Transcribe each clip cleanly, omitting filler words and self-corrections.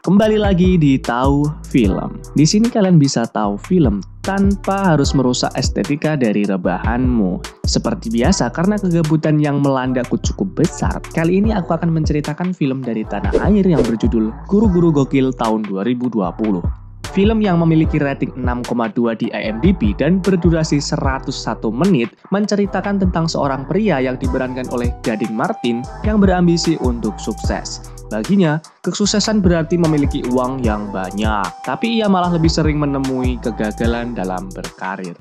Kembali lagi di Tahu Film. Di sini kalian bisa tahu film tanpa harus merusak estetika dari rebahanmu. Seperti biasa, karena kegabutan yang melandaku cukup besar, kali ini aku akan menceritakan film dari tanah air yang berjudul Guru-Guru Gokil tahun 2020. Film yang memiliki rating 6,2 di IMDb dan berdurasi 101 menit menceritakan tentang seorang pria yang diperankan oleh Gading Martin yang berambisi untuk sukses. Baginya, kesuksesan berarti memiliki uang yang banyak, tapi ia malah lebih sering menemui kegagalan dalam berkarir.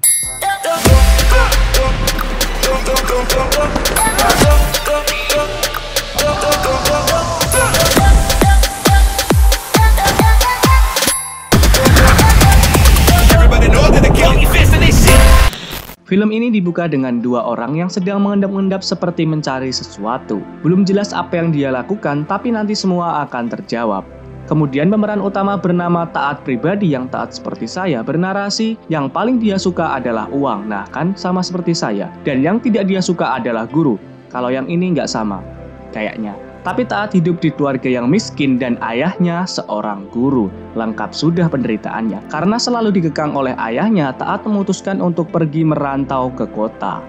Film ini dibuka dengan dua orang yang sedang mengendap-endap seperti mencari sesuatu. Belum jelas apa yang dia lakukan, tapi nanti semua akan terjawab. Kemudian pemeran utama bernama Taat Pribadi yang taat seperti saya bernarasi yang paling dia suka adalah uang. Nah kan sama seperti saya. Dan yang tidak dia suka adalah guru. Kalau yang ini nggak sama, kayaknya. Tapi Taat hidup di keluarga yang miskin dan ayahnya seorang guru. Lengkap sudah penderitaannya. Karena selalu dikekang oleh ayahnya, Taat memutuskan untuk pergi merantau ke kota.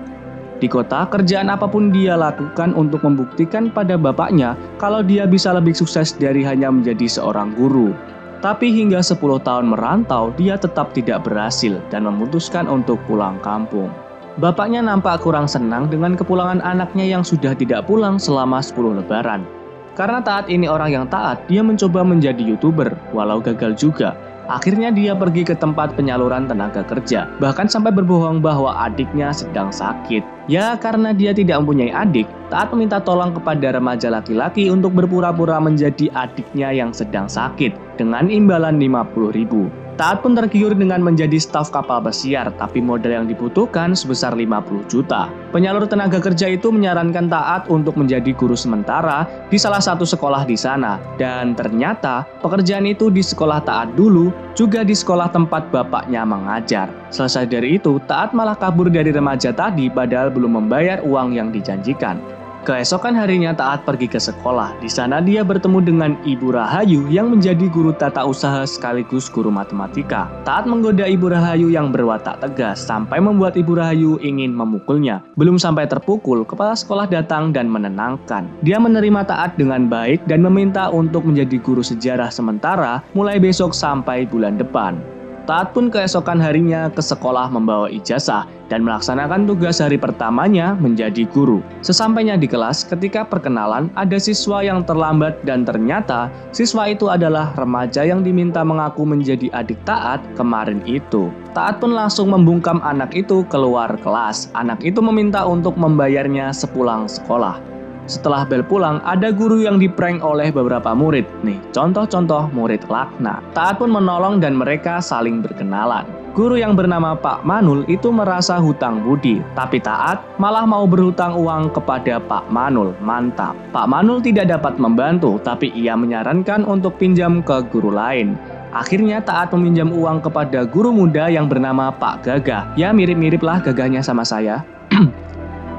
Di kota, kerjaan apapun dia lakukan untuk membuktikan pada bapaknya kalau dia bisa lebih sukses dari hanya menjadi seorang guru. Tapi hingga 10 tahun merantau, dia tetap tidak berhasil dan memutuskan untuk pulang kampung. Bapaknya nampak kurang senang dengan kepulangan anaknya yang sudah tidak pulang selama 10 lebaran. Karena Taat ini orang yang taat, dia mencoba menjadi YouTuber, walau gagal juga. Akhirnya dia pergi ke tempat penyaluran tenaga kerja, bahkan sampai berbohong bahwa adiknya sedang sakit. Ya, karena dia tidak mempunyai adik, Taat meminta tolong kepada remaja laki-laki untuk berpura-pura menjadi adiknya yang sedang sakit, dengan imbalan 50.000. Taat pun tergiur dengan menjadi staf kapal pesiar, tapi modal yang dibutuhkan sebesar 50 juta. Penyalur tenaga kerja itu menyarankan Taat untuk menjadi guru sementara di salah satu sekolah di sana. Dan ternyata pekerjaan itu di sekolah Taat dulu, juga di sekolah tempat bapaknya mengajar. Selesai dari itu, Taat malah kabur dari remaja tadi padahal belum membayar uang yang dijanjikan. Keesokan harinya Taat pergi ke sekolah. Di sana dia bertemu dengan Ibu Rahayu yang menjadi guru tata usaha sekaligus guru matematika. Taat menggoda Ibu Rahayu yang berwatak tegas sampai membuat Ibu Rahayu ingin memukulnya. Belum sampai terpukul, kepala sekolah datang dan menenangkan. Dia menerima Taat dengan baik dan meminta untuk menjadi guru sejarah sementara mulai besok sampai bulan depan. Taat pun keesokan harinya ke sekolah membawa ijazah dan melaksanakan tugas hari pertamanya menjadi guru. Sesampainya di kelas, ketika perkenalan, ada siswa yang terlambat dan ternyata siswa itu adalah remaja yang diminta mengaku menjadi adik Taat kemarin itu. Taat pun langsung membungkam anak itu keluar kelas. Anak itu meminta untuk membayarnya sepulang sekolah. Setelah bel pulang, ada guru yang diprank oleh beberapa murid. Nih, contoh-contoh murid laknat. Taat pun menolong dan mereka saling berkenalan. Guru yang bernama Pak Manul itu merasa hutang budi, tapi Taat malah mau berhutang uang kepada Pak Manul. Mantap. Pak Manul tidak dapat membantu, tapi ia menyarankan untuk pinjam ke guru lain. Akhirnya Taat meminjam uang kepada guru muda yang bernama Pak Gagah. Ya, mirip-mirip lah gagahnya sama saya.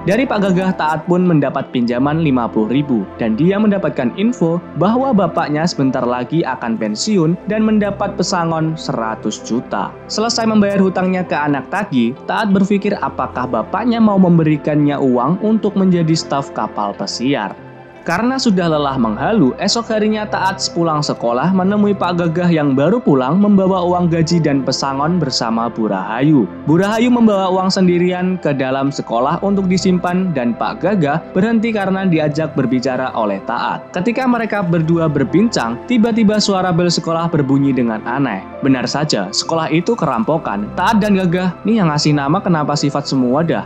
Dari Pak Gagah, Taat pun mendapat pinjaman 50.000 dan dia mendapatkan info bahwa bapaknya sebentar lagi akan pensiun dan mendapat pesangon 100 juta. Selesai membayar hutangnya ke anak tagih, Taat berpikir apakah bapaknya mau memberikannya uang untuk menjadi staf kapal pesiar. Karena sudah lelah menghalu, esok harinya Taat sepulang sekolah menemui Pak Gagah yang baru pulang membawa uang gaji dan pesangon bersama Bu Rahayu. Bu Rahayu membawa uang sendirian ke dalam sekolah untuk disimpan dan Pak Gagah berhenti karena diajak berbicara oleh Taat. Ketika mereka berdua berbincang, tiba-tiba suara bel sekolah berbunyi dengan aneh. Benar saja, sekolah itu kerampokan. Taat dan Gagah, nih yang ngasih nama kenapa sifat semua dah.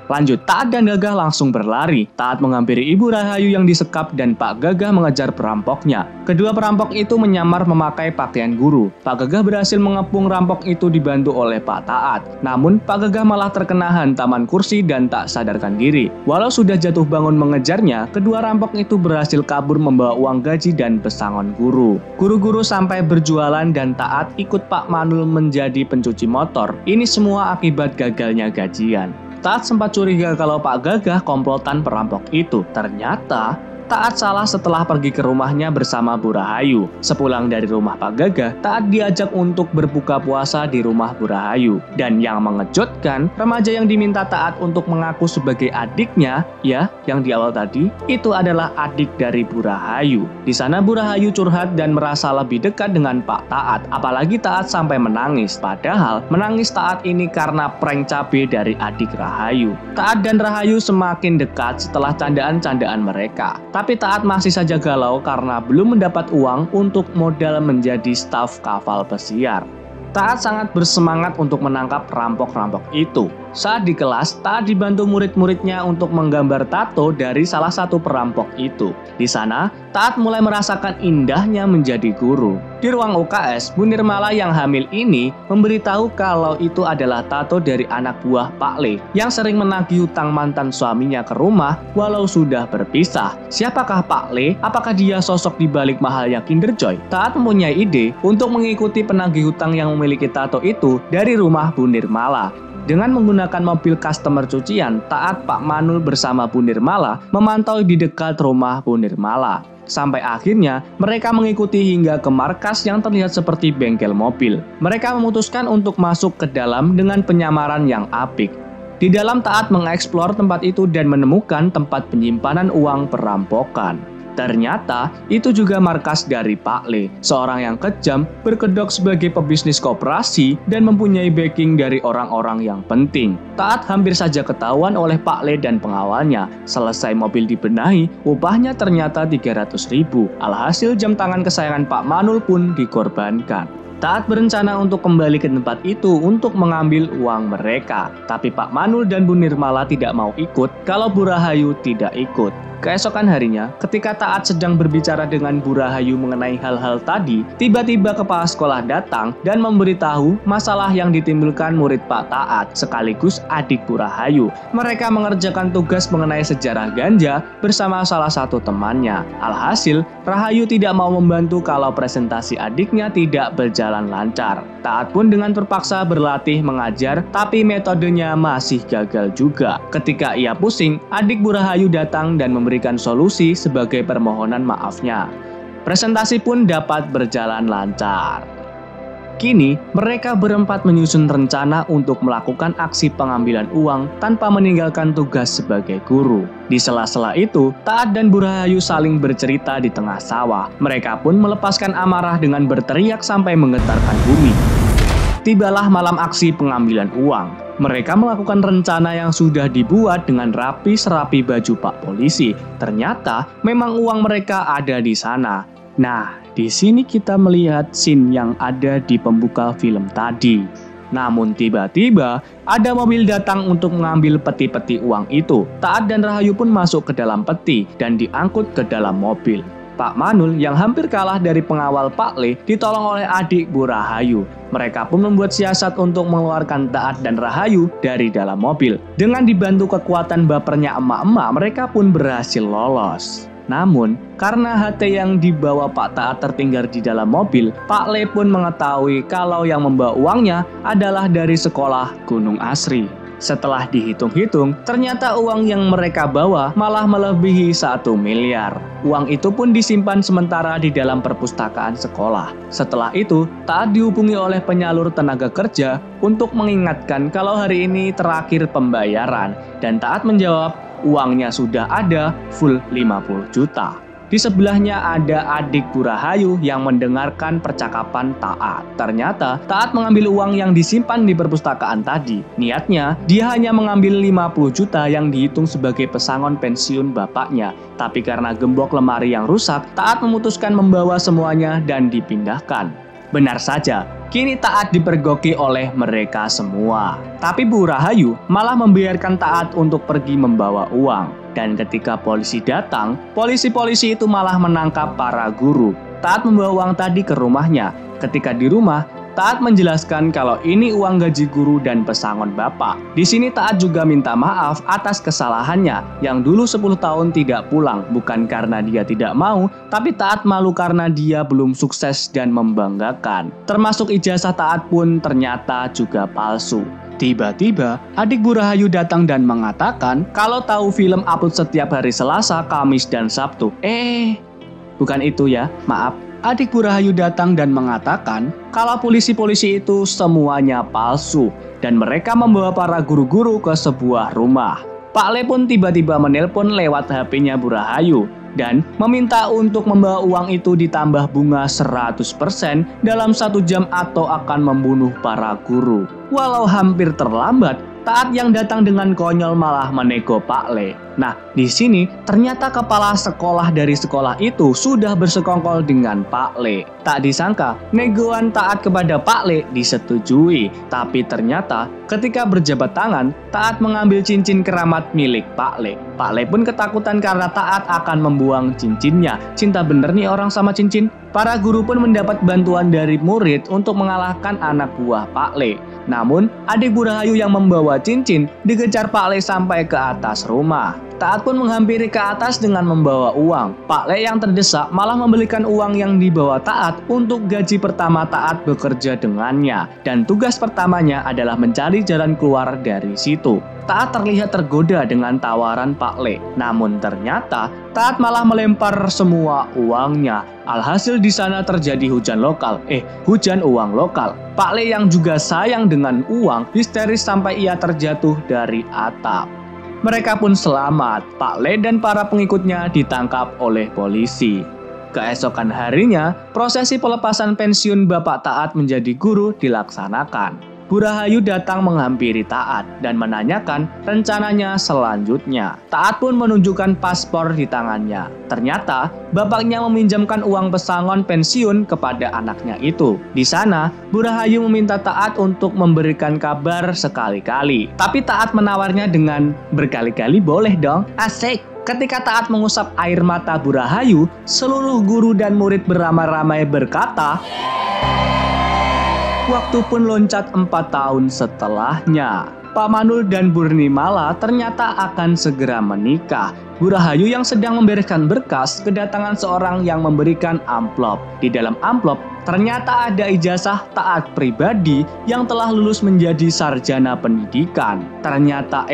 Lanjut, Taat dan Gagah langsung berlari. Taat menghampiri Ibu Rahayu yang disekap dan Pak Gagah mengejar perampoknya. Kedua perampok itu menyamar memakai pakaian guru. Pak Gagah berhasil mengepung rampok itu dibantu oleh Pak Taat. Namun, Pak Gagah malah terkena hantaman kursi dan tak sadarkan diri. Walau sudah jatuh bangun mengejarnya, kedua rampok itu berhasil kabur membawa uang gaji dan pesangon guru. Guru-guru sampai berjualan dan Taat ikut Pak Manul menjadi pencuci motor. Ini semua akibat gagalnya gajian. Taat sempat curiga kalau Pak Gagah komplotan perampok itu. Ternyata Taat salah setelah pergi ke rumahnya bersama Bu Rahayu. Sepulang dari rumah Pak Gagah, Taat diajak untuk berbuka puasa di rumah Bu Rahayu. Dan yang mengejutkan, remaja yang diminta Taat untuk mengaku sebagai adiknya, ya, yang di awal tadi, itu adalah adik dari Bu Rahayu. Di sana Bu Rahayu curhat dan merasa lebih dekat dengan Pak Taat, apalagi Taat sampai menangis. Padahal menangis Taat ini karena prank cabe dari adik Rahayu. Taat dan Rahayu semakin dekat setelah candaan-candaan mereka. Tapi Taat masih saja galau karena belum mendapat uang untuk modal menjadi staf kapal pesiar. Taat sangat bersemangat untuk menangkap perampok-perampok itu. Saat di kelas, Taat dibantu murid-muridnya untuk menggambar tato dari salah satu perampok itu. Di sana, Taat mulai merasakan indahnya menjadi guru. Di ruang UKS, Bu Nirmala yang hamil ini memberitahu kalau itu adalah tato dari anak buah Pak Le yang sering menagih hutang mantan suaminya ke rumah walau sudah berpisah. Siapakah Pak Le? Apakah dia sosok di balik mahalnya Kinder Joy? Taat mempunyai ide untuk mengikuti penagih hutang yang memiliki tato itu dari rumah Bu Nirmala. Dengan menggunakan mobil customer cucian, Taat, Pak Manul bersama Bu Nirmala memantau di dekat rumah Bu Nirmala. Sampai akhirnya mereka mengikuti hingga ke markas yang terlihat seperti bengkel mobil. Mereka memutuskan untuk masuk ke dalam dengan penyamaran yang apik. Di dalam Taat mengeksplor tempat itu dan menemukan tempat penyimpanan uang perampokan. Ternyata itu juga markas dari Pak Le, seorang yang kejam, berkedok sebagai pebisnis koperasi dan mempunyai backing dari orang-orang yang penting. Taat hampir saja ketahuan oleh Pak Le dan pengawalnya. Selesai mobil dibenahi, upahnya ternyata 300.000. Alhasil jam tangan kesayangan Pak Manul pun dikorbankan. Taat berencana untuk kembali ke tempat itu untuk mengambil uang mereka. Tapi Pak Manul dan Bu Nirmala tidak mau ikut kalau Bu Rahayu tidak ikut. Keesokan harinya, ketika Taat sedang berbicara dengan Bu Rahayu mengenai hal-hal tadi, tiba-tiba kepala sekolah datang dan memberitahu masalah yang ditimbulkan murid Pak Taat, sekaligus adik Bu Rahayu. Mereka mengerjakan tugas mengenai sejarah ganja bersama salah satu temannya. Alhasil, Rahayu tidak mau membantu kalau presentasi adiknya tidak berjalan lancar. Taat pun dengan terpaksa berlatih mengajar, tapi metodenya masih gagal juga. Ketika ia pusing, adik Bu Rahayu datang dan memberikan solusi sebagai permohonan maafnya. Presentasi pun dapat berjalan lancar. Kini, mereka berempat menyusun rencana untuk melakukan aksi pengambilan uang tanpa meninggalkan tugas sebagai guru. Di sela-sela itu, Taat dan Bu Rahayu saling bercerita di tengah sawah. Mereka pun melepaskan amarah dengan berteriak sampai menggetarkan bumi. Tibalah malam aksi pengambilan uang. Mereka melakukan rencana yang sudah dibuat dengan rapi serapi baju Pak Polisi. Ternyata memang uang mereka ada di sana. Nah, di sini kita melihat scene yang ada di pembuka film tadi. Namun tiba-tiba ada mobil datang untuk mengambil peti-peti uang itu. Taat dan Rahayu pun masuk ke dalam peti dan diangkut ke dalam mobil. Pak Manul yang hampir kalah dari pengawal Pak Le ditolong oleh adik Bu Rahayu. Mereka pun membuat siasat untuk mengeluarkan Taat dan Rahayu dari dalam mobil. Dengan dibantu kekuatan bapernya emak-emak, mereka pun berhasil lolos. Namun, karena HT yang dibawa Pak Taat tertinggal di dalam mobil, Pak Le pun mengetahui kalau yang membawa uangnya adalah dari sekolah Gunung Asri. Setelah dihitung-hitung, ternyata uang yang mereka bawa malah melebihi 1 miliar. Uang itu pun disimpan sementara di dalam perpustakaan sekolah. Setelah itu, Taat dihubungi oleh penyalur tenaga kerja untuk mengingatkan kalau hari ini terakhir pembayaran. Dan Taat menjawab, uangnya sudah ada full 50 juta. Di sebelahnya ada adik Bu Rahayu yang mendengarkan percakapan Taat. Ternyata Taat mengambil uang yang disimpan di perpustakaan tadi. Niatnya, dia hanya mengambil 50 juta yang dihitung sebagai pesangon pensiun bapaknya. Tapi karena gembok lemari yang rusak, Taat memutuskan membawa semuanya dan dipindahkan. Benar saja, kini Taat dipergoki oleh mereka semua. Tapi Bu Rahayu malah membiarkan Taat untuk pergi membawa uang. Dan ketika polisi datang, polisi-polisi itu malah menangkap para guru. Taat membawa uang tadi ke rumahnya. Ketika di rumah, Taat menjelaskan kalau ini uang gaji guru dan pesangon bapak. Di sini Taat juga minta maaf atas kesalahannya yang dulu 10 tahun tidak pulang. Bukan karena dia tidak mau, tapi Taat malu karena dia belum sukses dan membanggakan. Termasuk ijazah Taat pun ternyata juga palsu. Tiba-tiba, adik Bu Rahayu datang dan mengatakan kalau tahu film upload setiap hari Selasa, Kamis, dan Sabtu. Bukan itu ya, maaf. Adik Bu Rahayu datang dan mengatakan kalau polisi-polisi itu semuanya palsu dan mereka membawa para guru-guru ke sebuah rumah. Pak Le pun tiba-tiba menelpon lewat HP-nya Bu Rahayu dan meminta untuk membawa uang itu ditambah bunga 100% dalam 1 jam atau akan membunuh para guru. Walau hampir terlambat, Taat yang datang dengan konyol malah menego Pak Le. Nah, di sini ternyata kepala sekolah dari sekolah itu sudah bersekongkol dengan Pak Le. Tak disangka, negoan Taat kepada Pak Le disetujui. Tapi ternyata ketika berjabat tangan, Taat mengambil cincin keramat milik Pak Le. Pak Le pun ketakutan karena Taat akan membuang cincinnya. Cinta bener nih orang sama cincin. Para guru pun mendapat bantuan dari murid untuk mengalahkan anak buah Pak Le. Namun, adik Bu Rahayu yang membawa cincin dikejar Pak Le sampai ke atas rumah. Taat pun menghampiri ke atas dengan membawa uang. Pak Le yang terdesak malah membelikan uang yang dibawa Taat untuk gaji pertama Taat bekerja dengannya. Dan tugas pertamanya adalah mencari jalan keluar dari situ. Taat terlihat tergoda dengan tawaran Pak Le. Namun ternyata Taat malah melempar semua uangnya. Alhasil di sana terjadi hujan uang lokal. Pak Le yang juga sayang dengan uang histeris sampai ia terjatuh dari atap. Mereka pun selamat. Pak Le dan para pengikutnya ditangkap oleh polisi. Keesokan harinya, prosesi pelepasan pensiun Bapak Taat menjadi guru dilaksanakan. Bu Rahayu datang menghampiri Taat dan menanyakan rencananya selanjutnya. Taat pun menunjukkan paspor di tangannya. Ternyata, bapaknya meminjamkan uang pesangon pensiun kepada anaknya itu. Di sana, Bu Rahayu meminta Taat untuk memberikan kabar sekali-kali. Tapi Taat menawarnya dengan berkali-kali boleh dong, asik. Ketika Taat mengusap air mata Bu Rahayu, seluruh guru dan murid beramai-ramai berkata, waktu pun loncat 4 tahun setelahnya. Pak Manul dan Bu Nirmala ternyata akan segera menikah. Bu Rahayu yang sedang membereskan berkas kedatangan seorang yang memberikan amplop. Di dalam amplop ternyata ada ijazah Taat pribadi yang telah lulus menjadi sarjana pendidikan. Ternyata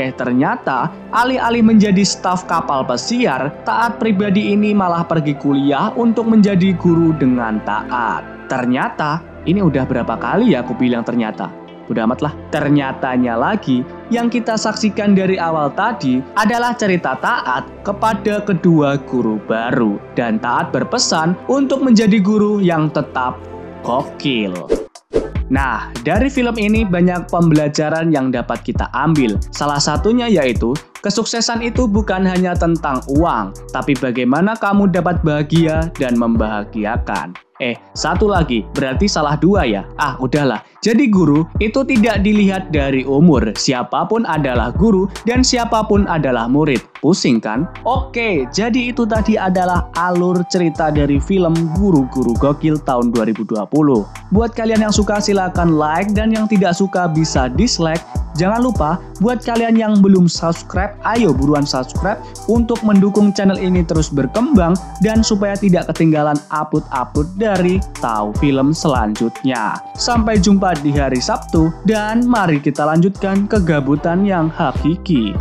alih-alih menjadi staf kapal pesiar, Taat pribadi ini malah pergi kuliah untuk menjadi guru dengan Taat. Ternyata ini udah berapa kali ya aku bilang ternyata? Udah amat lah. Ternyatanya lagi, yang kita saksikan dari awal tadi adalah cerita Taat kepada kedua guru baru. Dan Taat berpesan untuk menjadi guru yang tetap gokil. Nah, dari film ini banyak pembelajaran yang dapat kita ambil. Salah satunya yaitu, kesuksesan itu bukan hanya tentang uang, tapi bagaimana kamu dapat bahagia dan membahagiakan. Satu lagi, berarti salah 2 ya? Udahlah. Jadi guru itu tidak dilihat dari umur. Siapapun adalah guru dan siapapun adalah murid. Pusing kan? Oke, jadi itu tadi adalah alur cerita dari film Guru-Guru Gokil tahun 2020. Buat kalian yang suka silakan like dan yang tidak suka bisa dislike. Jangan lupa, buat kalian yang belum subscribe, ayo buruan subscribe untuk mendukung channel ini terus berkembang dan supaya tidak ketinggalan upload-upload dari Tahu Film selanjutnya. Sampai jumpa di hari Sabtu dan mari kita lanjutkan kegabutan yang hakiki.